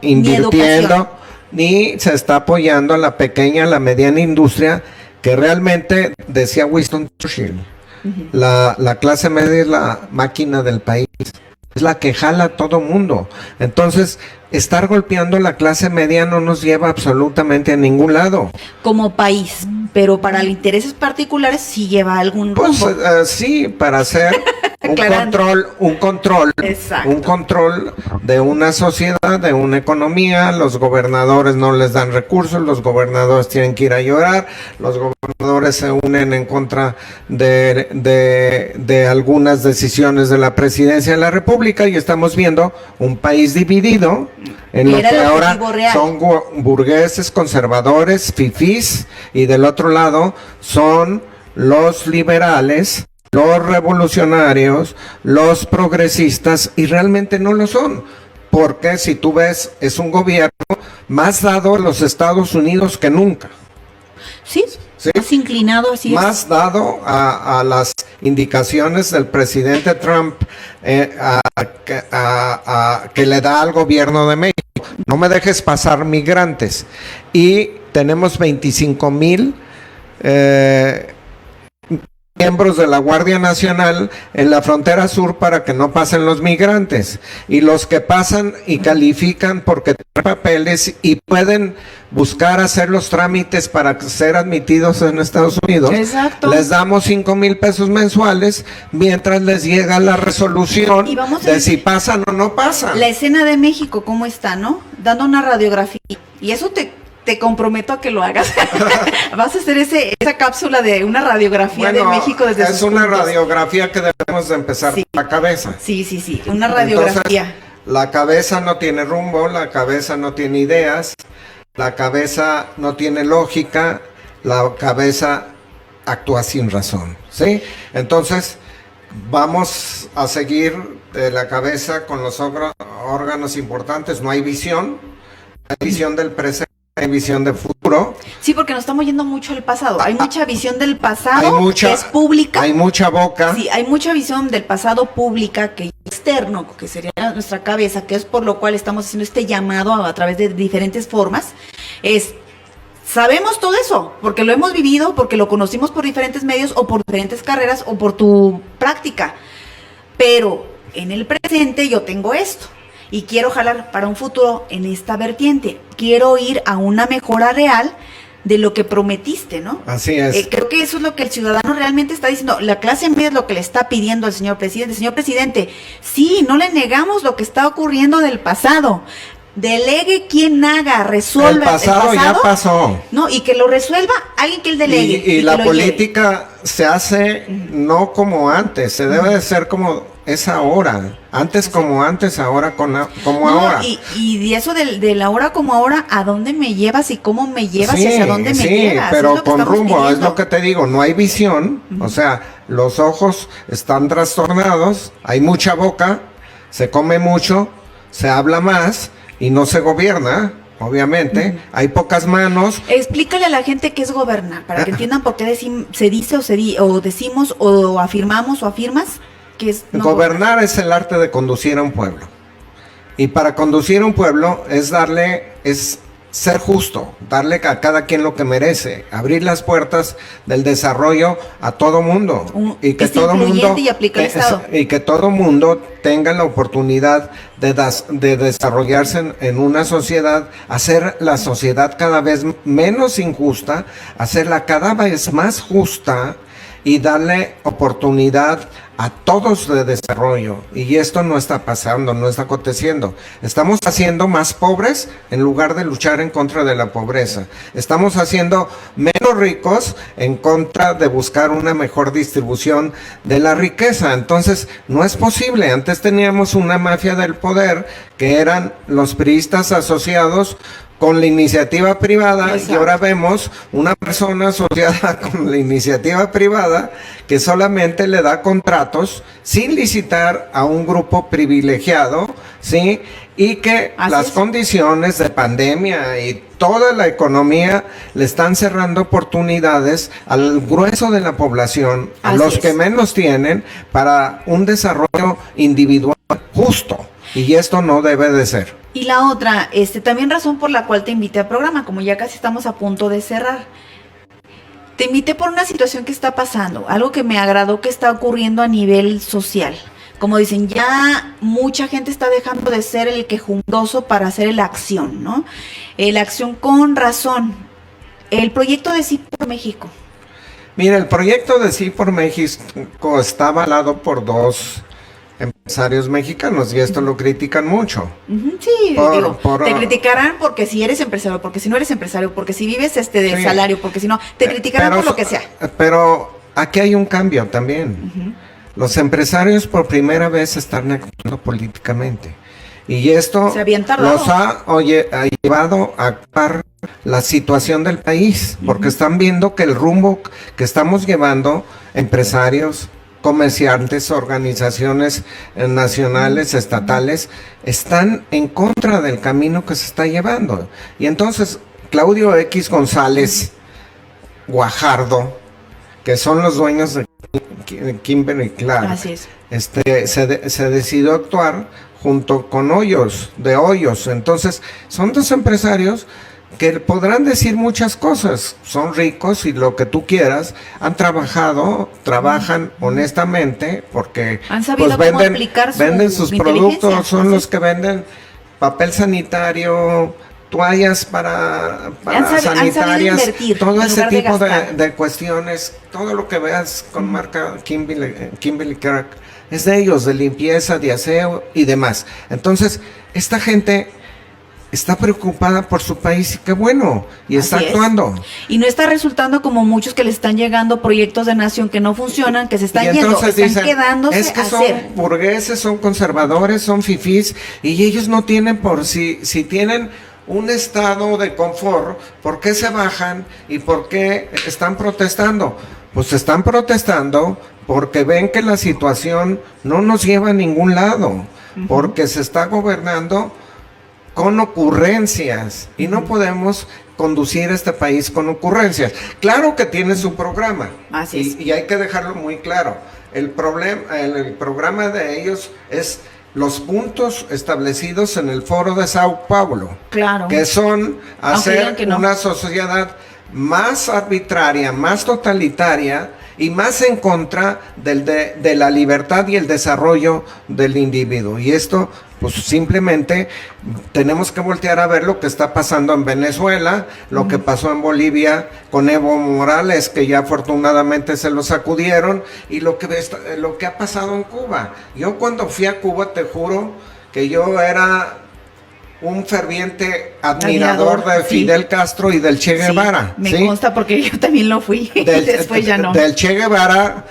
educación. ni se está apoyando a la pequeña, a la mediana industria, que realmente, decía Winston Churchill, la clase media es la máquina del país. Es la que jala a todo mundo. Entonces, estar golpeando a la clase media no nos lleva absolutamente a ningún lado. Como país, pero para intereses particulares sí lleva algún Pues rumbo. sí, para hacer Aclarando. un control Exacto. de una sociedad, de una economía. Los gobernadores no les dan recursos, los gobernadores tienen que ir a llorar, los gobernadores se unen en contra de algunas decisiones de la presidencia de la República, y estamos viendo un país dividido en lo Era que el ahora objetivo real. son burgueses, conservadores, fifís, y del otro lado son los liberales, los revolucionarios, los progresistas, y realmente no lo son. Porque si tú ves, es un gobierno más dado a los Estados Unidos que nunca. Sí, Sí. más inclinado, así Más dado a las indicaciones del presidente Trump que le da al gobierno de México. No me dejes pasar migrantes. Y tenemos 25,000 miembros de la Guardia Nacional en la frontera sur para que no pasen los migrantes, y los que pasan y califican porque tienen papeles y pueden buscar hacer los trámites para ser admitidos en Estados Unidos. Exacto. Les damos 5,000 pesos mensuales mientras les llega la resolución Y vamos a de decir- si pasan o no pasan. La escena de México, ¿cómo está, no? Dando una radiografía. Y eso te comprometo a que lo hagas. Vas a hacer esa cápsula de una radiografía de México desde es sus una puntos. radiografía que debemos de empezar Sí. por la cabeza. Sí, una radiografía. Entonces, la cabeza no tiene rumbo, la cabeza no tiene ideas, la cabeza no tiene lógica, la cabeza actúa sin razón, ¿sí? Entonces, vamos a seguir de la cabeza con los órganos importantes. No hay visión, hay visión del presente, hay visión del futuro. Sí, porque nos estamos yendo mucho al pasado. Hay mucha visión del Hay pasado mucha, que es pública. hay mucha boca. Sí, hay mucha visión del pasado pública que es externo, que sería nuestra cabeza, que es por lo cual estamos haciendo este llamado a través de diferentes formas. Sabemos todo eso, porque lo hemos vivido, porque lo conocimos por diferentes medios o por diferentes carreras o por tu práctica. Pero en el presente yo tengo esto y quiero jalar para un futuro en esta vertiente. Quiero ir a una mejora real de lo que prometiste, ¿no? Así es. Creo que eso es lo que el ciudadano realmente está diciendo. La clase media es lo que le está pidiendo al señor presidente. Señor presidente, sí, no le negamos lo que está ocurriendo del pasado. Delegue quien haga, resuelva El pasado ya pasó. No, y que lo resuelva alguien que él delegue. Y que la lo lleve. política se hace no como antes, se debe de ser como es ahora. Antes como antes, ahora como No, ahora. y de eso del ahora como ahora, ¿a dónde me llevas y cómo me llevas y Sí, hacia dónde me sí, llevas? Es pero lo que con estamos rumbo, es pidiendo. lo que te digo, no hay visión, o sea, los ojos están trastornados, hay mucha boca, se come mucho, se habla más y no se gobierna, obviamente, hay pocas manos. Explícale a la gente qué es gobernar, para que entiendan por qué se dice o decimos o afirmamos o afirmas que es no Gobernar es el arte de conducir a un pueblo. Y para conducir a un pueblo es ser justo, darle a cada quien lo que merece, abrir las puertas del desarrollo a todo mundo. Y que es todo incluyente mundo y aplica el Estado. y que todo mundo tenga la oportunidad de desarrollarse en una sociedad, hacer la sociedad cada vez menos injusta, hacerla cada vez más justa, y darle oportunidad a todos de desarrollo. Y esto no está pasando, no está aconteciendo. Estamos haciendo más pobres en lugar de luchar en contra de la pobreza. Estamos haciendo menos ricos en contra de buscar una mejor distribución de la riqueza. Entonces, no es posible. Antes teníamos una mafia del poder que eran los priistas asociados con la iniciativa privada. Exacto. Y ahora vemos una persona asociada con la iniciativa privada que solamente le da contratos sin licitar a un grupo privilegiado, ¿sí? Y que las condiciones de pandemia y toda la economía le están cerrando oportunidades al grueso de la población, a los que menos tienen, para un desarrollo individual justo. Y esto no debe de ser. Y la otra, también razón por la cual te invité al programa, como ya casi estamos a punto de cerrar. Te invité por una situación que está pasando, algo que me agradó que está ocurriendo a nivel social. Como dicen, ya mucha gente está dejando de ser el quejumbroso para hacer la acción, ¿no? La acción con razón. El proyecto de Sí por México. Mira, el proyecto de Sí por México está avalado por 2 empresarios mexicanos y esto lo critican mucho. Sí, te criticarán porque si eres empresario, porque si no eres empresario, porque si vives del salario, porque si no, te criticarán por lo que sea. Pero aquí hay un cambio también. Los empresarios por primera vez están actuando políticamente y esto los ha llevado a actuar la situación del país, porque están viendo que el rumbo que estamos llevando, empresarios, comerciantes, organizaciones nacionales, estatales, están en contra del camino que se está llevando. Y entonces Claudio X González Guajardo, que son los dueños de Kimberly Clark, así es, se decidió actuar junto con Hoyos. Entonces son 2 empresarios que podrán decir muchas cosas, son ricos y lo que tú quieras, trabajan honestamente, porque han sabido pues venden sus productos, son los que venden papel sanitario, toallas para sanitarias, todo ese tipo de cuestiones, todo lo que veas con marca Kimberly Clark es de ellos, de limpieza, de aseo y demás. Entonces, esta gente está preocupada por su país y qué bueno, y está actuando. Y no está resultando como muchos que le están llegando proyectos de nación que no funcionan, que se están dicen, quedándose es que son burgueses, son conservadores, son fifís, y ellos no tienen si tienen un estado de confort, ¿por qué se bajan y por qué están protestando? Pues están protestando porque ven que la situación no nos lleva a ningún lado, porque se está gobernando con ocurrencias y no podemos conducir este país con ocurrencias. Claro que tiene su programa. Así es. Y hay que dejarlo muy claro. El programa de ellos es los puntos establecidos en el Foro de Sao Paulo. Claro. Que son hacer una sociedad más arbitraria, más totalitaria y más en contra de la libertad y el desarrollo del individuo. Y esto, pues simplemente tenemos que voltear a ver lo que está pasando en Venezuela, lo que pasó en Bolivia con Evo Morales, que ya afortunadamente se lo sacudieron, y lo que ha pasado en Cuba. Yo cuando fui a Cuba, te juro que yo era un ferviente admirador de Fidel Castro y del Che Guevara. Me consta porque yo también lo fui, después ya no. Del Che Guevara,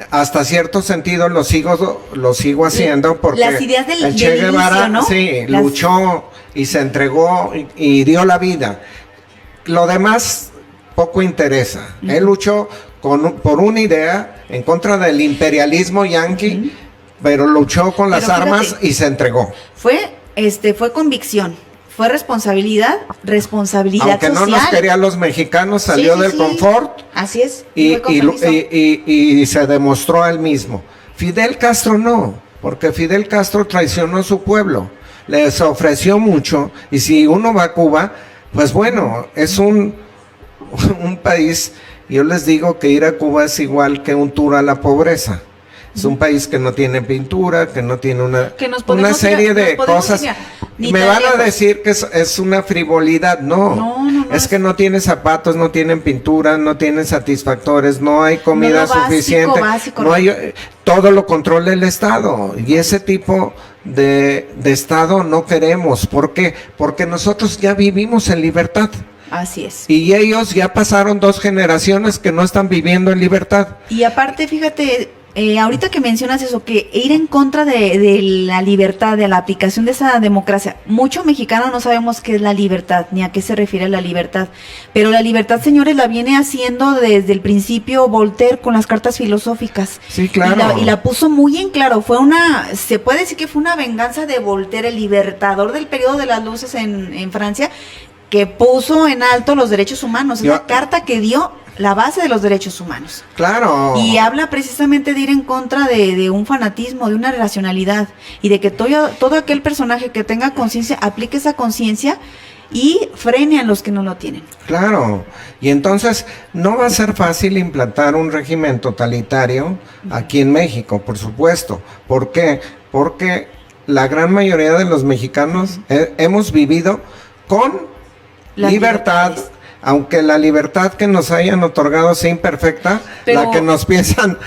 hasta cierto sentido lo sigo haciendo, porque las ideas del Che Guevara, inicio, ¿no? Luchó y se entregó y dio la vida. Lo demás poco interesa. Él luchó por una idea en contra del imperialismo yanqui, pero luchó con las armas y se entregó. Fue convicción, fue responsabilidad Aunque social. No nos querían los mexicanos, salió del confort. Así es. Y se demostró él mismo. Fidel Castro no, porque Fidel Castro traicionó a su pueblo, les ofreció mucho, y si uno va a Cuba, pues bueno, es un país, yo les digo que ir a Cuba es igual que un tour a la pobreza. Es un país que no tiene pintura, que no tiene una serie de cosas. Ni me tan van a lejos. decir que es una frivolidad. No, es que no tienen zapatos, no tienen pintura, no tienen satisfactores, no hay comida No, lo básico, suficiente, básico, no hay, todo lo controla el Estado, y ese tipo de Estado no queremos. ¿Por qué? Porque nosotros ya vivimos en libertad. Así es. Y ellos ya pasaron 2 generaciones que no están viviendo en libertad. Y aparte, fíjate, ahorita que mencionas eso, que ir en contra de la libertad, de la aplicación de esa democracia, mucho mexicano no sabemos qué es la libertad, ni a qué se refiere la libertad. Pero la libertad, señores, la viene haciendo desde el principio Voltaire con las cartas filosóficas. Sí, claro. Y la puso muy en claro. Se puede decir que fue una venganza de Voltaire, el libertador del periodo de las luces en Francia, que puso en alto los derechos humanos. Es la carta que dio la base de los derechos humanos. Claro. Y habla precisamente de ir en contra de un fanatismo, de una racionalidad, y de que todo aquel personaje que tenga conciencia, aplique esa conciencia y frene a los que no lo tienen. Claro, y entonces no va a ser fácil implantar un régimen totalitario aquí en México, por supuesto. ¿Por qué? Porque la gran mayoría de los mexicanos hemos vivido con libertad, aunque la libertad que nos hayan otorgado sea imperfecta, pero la que nos piensan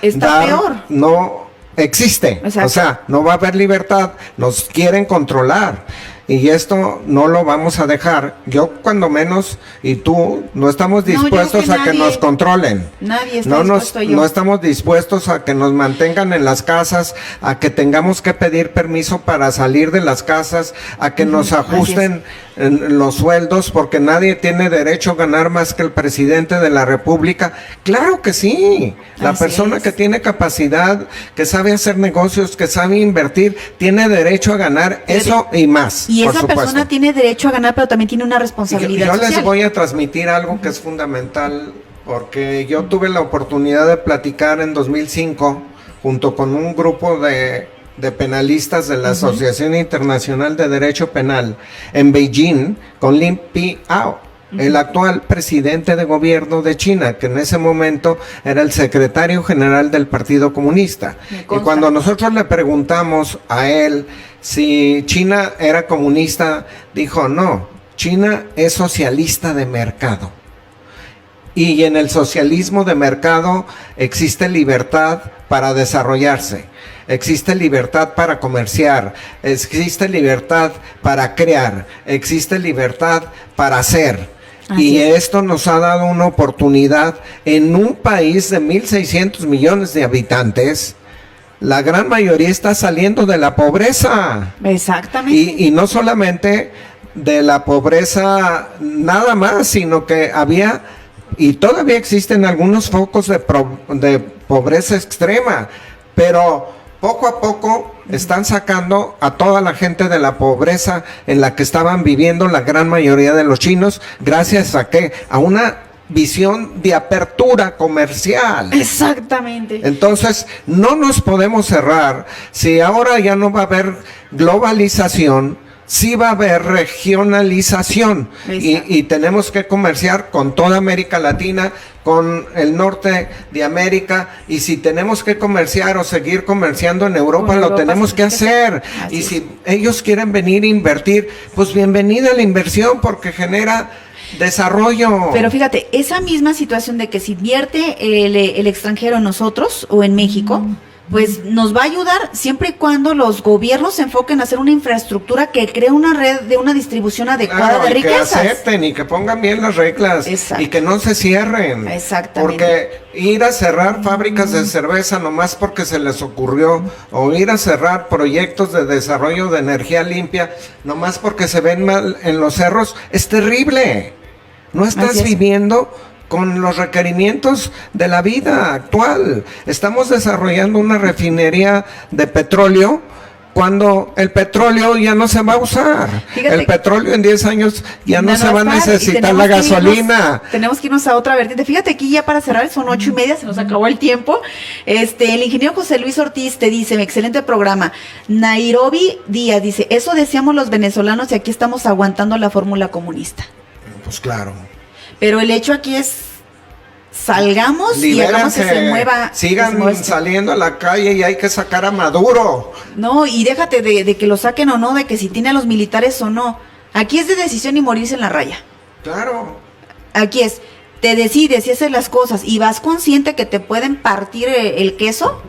está dar peor. no existe. Exacto. O sea, no va a haber libertad, nos quieren controlar. Y esto no lo vamos a dejar. Yo cuando menos, y tú, no estamos dispuestos a que nos controlen. Nadie está dispuesto. No estamos dispuestos a que nos mantengan en las casas, a que tengamos que pedir permiso para salir de las casas, a que nos ajusten los sueldos, porque nadie tiene derecho a ganar más que el presidente de la República. Claro que sí. La persona que tiene capacidad, que sabe hacer negocios, que sabe invertir, tiene derecho a ganar eso y más. Y esa persona tiene derecho a ganar, pero también tiene una responsabilidad Yo les social. voy a transmitir algo que es fundamental, porque yo tuve la oportunidad de platicar en 2005 junto con un grupo de penalistas de la Asociación Internacional de Derecho Penal en Beijing con Lin Piao, el actual presidente de gobierno de China, que en ese momento era el secretario general del Partido Comunista. Y cuando nosotros le preguntamos a él si China era comunista, dijo: no, China es socialista de mercado. Y en el socialismo de mercado existe libertad para desarrollarse, existe libertad para comerciar, existe libertad para crear, existe libertad para hacer. Y esto nos ha dado una oportunidad en un país de 1.600 millones de habitantes. La gran mayoría está saliendo de la pobreza. Exactamente. Y no solamente de la pobreza nada más, sino que había y todavía existen algunos focos de pobreza extrema, pero poco a poco están sacando a toda la gente de la pobreza en la que estaban viviendo la gran mayoría de los chinos, gracias a ¿qué? A una visión de apertura comercial. Exactamente. Entonces, no nos podemos cerrar. Si ahora ya no va a haber globalización, sí va a haber regionalización y tenemos que comerciar con toda América Latina, con el norte de América, y si tenemos que comerciar o seguir comerciando en Europa, lo tenemos que hacer. Y si ellos quieren venir a invertir, pues bienvenida la inversión, porque genera desarrollo. Pero fíjate, esa misma situación de que se invierte el extranjero en nosotros o en México, pues nos va a ayudar siempre y cuando los gobiernos se enfoquen a hacer una infraestructura que cree una red de una distribución adecuada de riquezas. Que acepten y que pongan bien las reglas. Exacto. Y que no se cierren. Exactamente. Porque ir a cerrar fábricas de cerveza nomás porque se les ocurrió, o ir a cerrar proyectos de desarrollo de energía limpia nomás porque se ven mal en los cerros, es terrible. No estás viviendo con los requerimientos de la vida actual. Estamos desarrollando una refinería de petróleo cuando el petróleo ya no se va a usar. Fíjate, el petróleo en 10 años ya no se va a necesitar la gasolina. Tenemos que irnos a otra vertiente. Fíjate, aquí ya para cerrar, son 8:30, se nos acabó el tiempo. El ingeniero José Luis Ortiz te dice, excelente programa. Nairobi Díaz dice, eso decíamos los venezolanos y aquí estamos aguantando la fórmula comunista. Pues claro. Pero el hecho aquí es, salgamos y hagamos que se mueva. Sigan que se saliendo a la calle y hay que sacar a Maduro. No, y déjate de que lo saquen o no, de que si tiene a los militares o no. Aquí es de decisión y morirse en la raya. Claro. Aquí es, te decides y haces las cosas y vas consciente que te pueden partir el queso,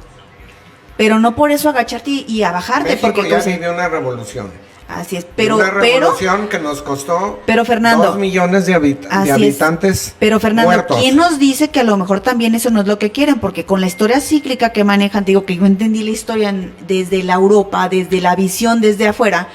pero no por eso agacharte y a bajarte. México porque ya vivió una revolución. Así es, pero una revolución que nos costó Fernando, 2 millones de habitantes pero Fernando, muertos. ¿Quién nos dice que a lo mejor también eso no es lo que quieren? Porque con la historia cíclica que manejan, digo que yo entendí la historia desde la Europa, desde la visión desde afuera,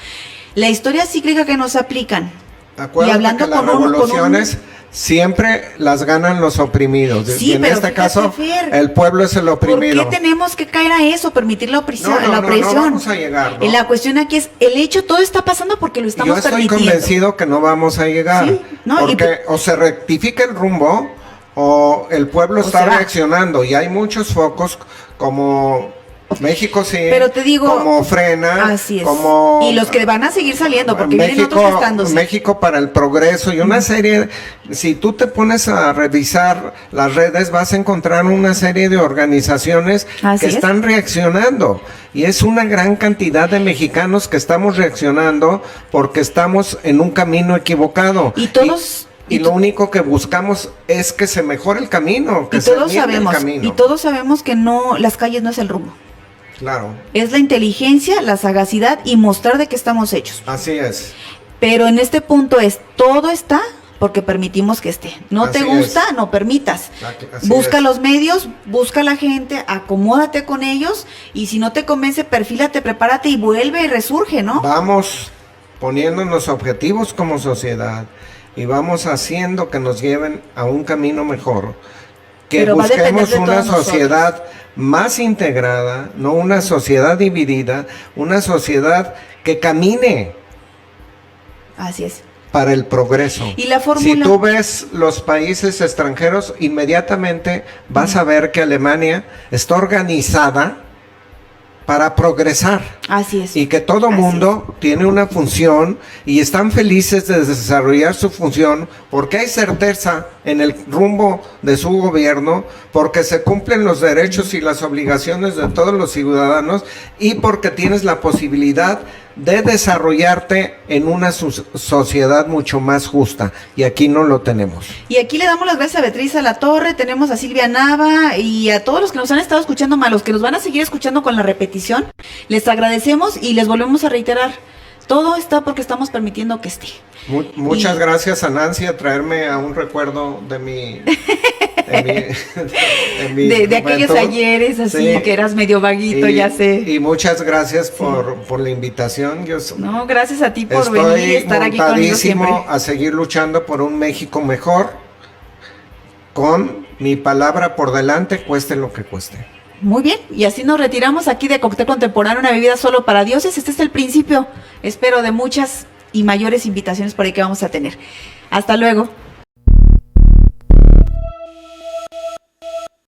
la historia cíclica que nos aplican. Acuérdate y hablando que las revoluciones siempre las ganan los oprimidos. Sí, y en pero este fíjate, caso, Fer, el pueblo es el oprimido. ¿por qué tenemos que caer a eso, permitir la opresión? No vamos a llegar, ¿no? La cuestión aquí es, el hecho, todo está pasando porque lo estamos Yo estoy permitiendo. convencido que no vamos a llegar. Sí, no, porque o se rectifica el rumbo o el pueblo está reaccionando. Y hay muchos focos como México, sí. Pero te digo, como Frena. Así es. Como y los que van a seguir saliendo, porque vienen otros gestándose. México para el progreso y una serie. Si tú te pones a revisar las redes, vas a encontrar una serie de organizaciones que están reaccionando. Y es una gran cantidad de mexicanos que estamos reaccionando porque estamos en un camino equivocado. Y todos. Y lo único que buscamos es que se mejore el camino, que se todos sabemos, el camino. Y todos sabemos que no, las calles no es el rumbo. Claro. Es la inteligencia, la sagacidad y mostrar de qué estamos hechos. Así es. Pero en este punto todo está porque permitimos que esté. No Así te gusta, es. no permitas. Así busca es. los medios, busca la gente, acomódate con ellos y si no te convence, perfílate, prepárate y vuelve y resurge, ¿no? Vamos poniéndonos objetivos como sociedad y vamos haciendo que nos lleven a un camino mejor. Que pero busquemos una sociedad más integrada, no una sociedad dividida, una sociedad que camine. Así es. Para el progreso. Y la fórmula. Si tú ves los países extranjeros, inmediatamente vas a ver que Alemania está organizada para progresar. Así es. Y que todo mundo tiene una función y están felices de desarrollar su función porque hay certeza en el rumbo de su gobierno, porque se cumplen los derechos y las obligaciones de todos los ciudadanos y porque tienes la posibilidad de desarrollarte en una sociedad mucho más justa, y aquí no lo tenemos. Y aquí le damos las gracias a Beatriz a la Torre, tenemos a Silvia Nava y a todos los que nos han estado escuchando, más los que nos van a seguir escuchando con la repetición, les agradecemos y les volvemos a reiterar, todo está porque estamos permitiendo que esté. Muchas gracias a Nancy a traerme a un recuerdo de mi... de aquellos ayeres así, sí, que eras medio vaguito, ya sé. Y muchas gracias por la invitación. No, gracias a ti por venir y estar aquí conmigo siempre. A seguir luchando por un México mejor, con mi palabra por delante, cueste lo que cueste. Muy bien, y así nos retiramos aquí de Cóctel Contemporáneo, una bebida solo para dioses. Este es el principio, espero, de muchas y mayores invitaciones por ahí que vamos a tener. Hasta luego.